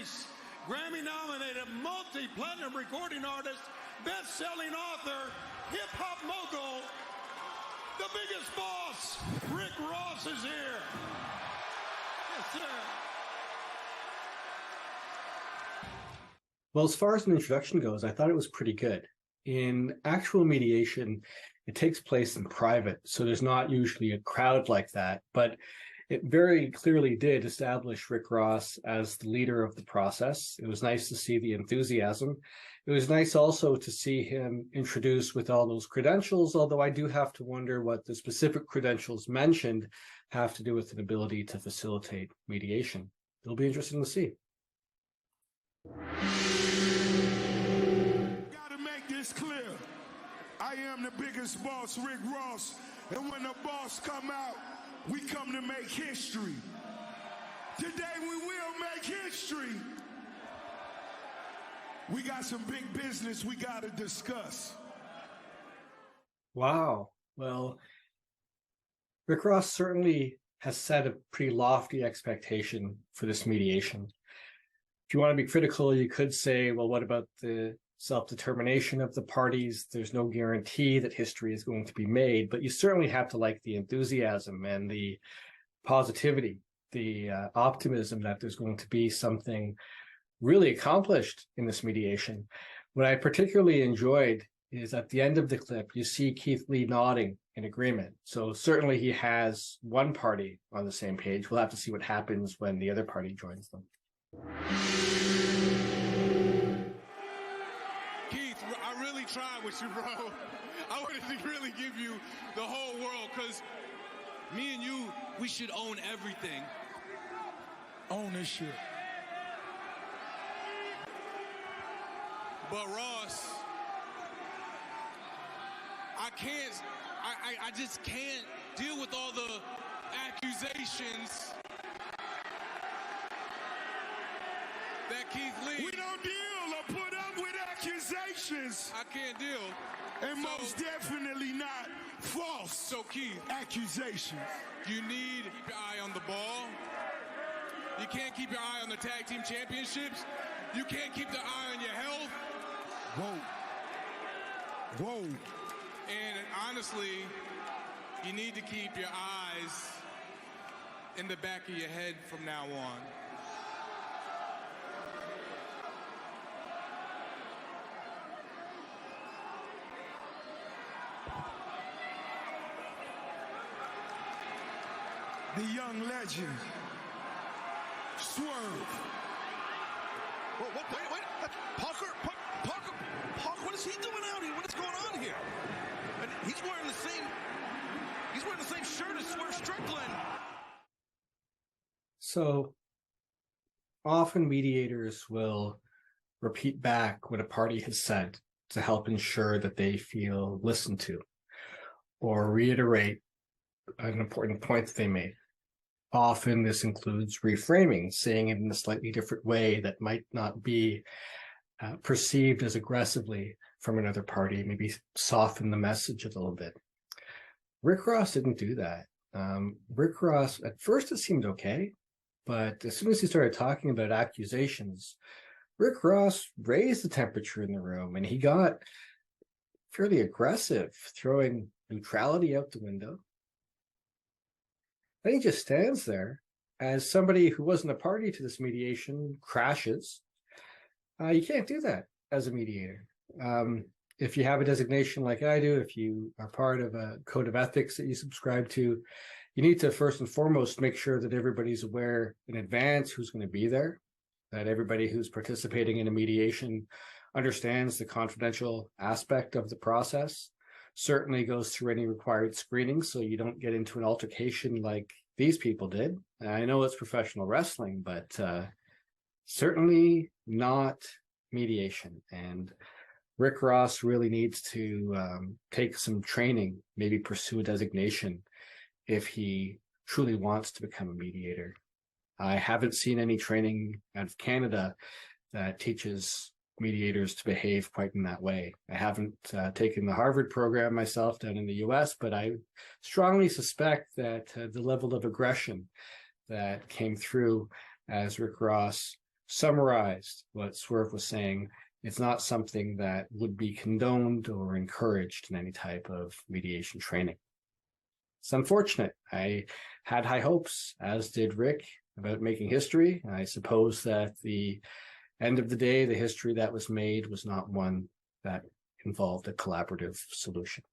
Rice, Grammy-nominated, multi-platinum recording artist, best-selling author, hip-hop mogul, the biggest boss, Rick Ross is here. Yes, sir. Well, as far as an introduction goes, I thought it was pretty good. In actual mediation, it takes place in private, so there's not usually a crowd like that, but it very clearly did establish Rick Ross as the leader of the process. It was nice to see the enthusiasm. It was nice also to see him introduced with all those credentials, although I do have to wonder what the specific credentials mentioned have to do with an ability to facilitate mediation. It'll be interesting to see. Gotta make this clear. I am the biggest boss, Rick Ross, and when the boss come out, we come to make history. Today we will make history. We got some big business we got to discuss. Wow. Well, Rick Ross certainly has set a pretty lofty expectation for this mediation. If you want to be critical, you could say, well, what about the self-determination of the parties? There's no guarantee that history is going to be made, but you certainly have to like the enthusiasm and the positivity, the optimism that there's going to be something really accomplished in this mediation. What I particularly enjoyed is at the end of the clip, you see Keith Lee nodding in agreement. So certainly he has one party on the same page. We'll have to see what happens when the other party joins them. Keith, I really tried with you, bro. I wanted to really give you the whole world, because me and you, we should own everything. Own this shit. But Ross, I just can't deal with all the accusations that Keith Lee. We don't deal or put up with accusations. I can't deal. And most definitely not false. So Keith, accusations. You need to keep your eye on the ball. You can't keep your eye on the tag team championships. You can't keep the eye on your health. Whoa. And honestly, you need to keep your eyes in the back of your head from now on. The young legend, Swerve. Wait. Parker, what is he doing out here? What is going on here? And he's wearing the same shirt as Swerve Strickland. So often mediators will repeat back what a party has said to help ensure that they feel listened to, or reiterate an important point that they made. Often this includes reframing, saying it in a slightly different way that might not be perceived as aggressively from another party, maybe soften the message a little bit. Rick Ross didn't do that. Rick Ross, at first it seemed okay, but as soon as he started talking about accusations, Rick Ross raised the temperature in the room, and he got fairly aggressive, throwing neutrality out the window. Then he just stands there as somebody who wasn't a party to this mediation crashes. You can't do that as a mediator. If you have a designation like I do, if you are part of a code of ethics that you subscribe to, you need to first and foremost make sure that everybody's aware in advance who's going to be there, that everybody who's participating in a mediation understands the confidential aspect of the process, certainly goes through any required screening so you don't get into an altercation like these people did. I know it's professional wrestling, but certainly not mediation. And Rick Ross really needs to take some training, maybe pursue a designation if he truly wants to become a mediator. I haven't seen any training out of Canada that teaches mediators to behave quite in that way. I haven't taken the Harvard program myself down in the US, but I strongly suspect that the level of aggression that came through as Rick Ross summarized what Swerve was saying. It's not something that would be condoned or encouraged in any type of mediation training. It's unfortunate. I had high hopes, as did Rick, about making history. I suppose that the end of the day, the history that was made was not one that involved a collaborative solution.